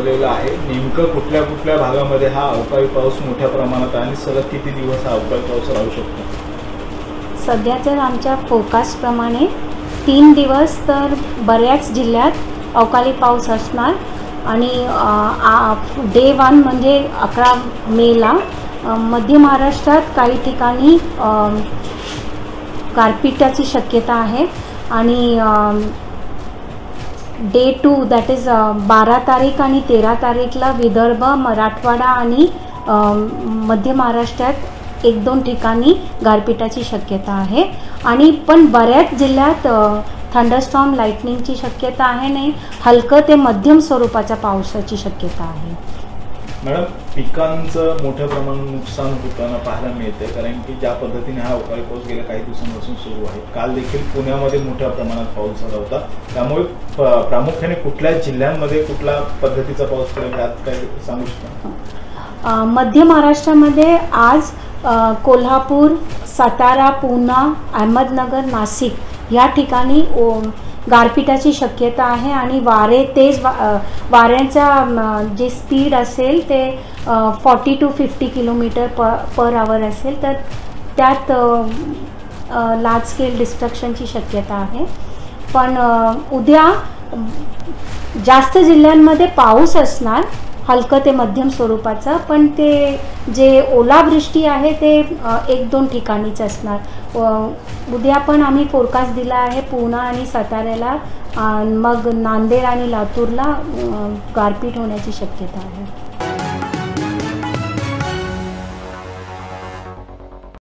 झालेला आहे। नेमकं कुठल्या कुठल्या भागामध्ये हा अवकाळी पाऊस मोठ्या प्रमाणात आणि सलग किती दिवस हा अवकाळी पाऊस राहू शकतो? सध्या तर आमच्या फोरकास्ट प्रमाणे 3 दिवस तर बऱ्याच जिल्ह्यात अवकाळी पाऊस असणार आणि डे 1 म्हणजे 11 मेला मध्य महाराष्ट्रात काही ठिकाणी गारपिटाची शक्यता आहे आणि डे 2 दॅट इज 12 तारीख आणि 13 तारीखला विदर्भ, मराठवाडा आणि मध्य महाराष्ट्रात 1-2 ठिकाणी गारपिटाची शक्यता आहे आणि पण बऱ्याच जिल्ह्यात थंडरस्टॉर्म लाइटनिंगची शक्यता आहे नाही, हलकं ते मध्यम स्वरूपाच्या पावसाची शक्यता आहे। मॅडम, पिकांचं मोठ्या प्रमाणात नुकसान होताना पाहायला मिळते, कारण की ज्या पद्धतीने हा अवकाळी पाऊस गेल्या काही दिवसांपासून सुरू आहे। काल देखील पुण्यामध्ये मोठ्या प्रमाणात पाऊस झाला होता, त्यामुळे प्रामुख्याने कुठल्या जिल्ह्यांमध्ये कुठल्या पद्धतीचा पाऊस पडेल यात काही सांगू शकता? मध्य महाराष्ट्रामध्ये आज कोल्हापूर, सातारा, पुणे, अहमदनगर, नाशिक या ठिकाणी गारपिटाची शक्यता आहे आणि वारे तेज वाऱ्यांचा जे स्पीड असेल ते 40 to 50 किलोमीटर पर आवर असेल, तर त्यात लार्ज स्केल डिस्ट्रक्शनची शक्यता आहे। पण उद्या जास्त जिल्ह्यांमध्ये पाऊस असणार, हलकं ते मध्यम स्वरूपाचं, पण ते जे ओलावृष्टी आहे ते 1-2 ठिकाणीच असणार। उद्या पण आम्ही फोरकास्ट दिला आहे पुणे आणि साताऱ्याला, मग नांदेड आणि लातूरला गारपीट होण्याची शक्यता आहे।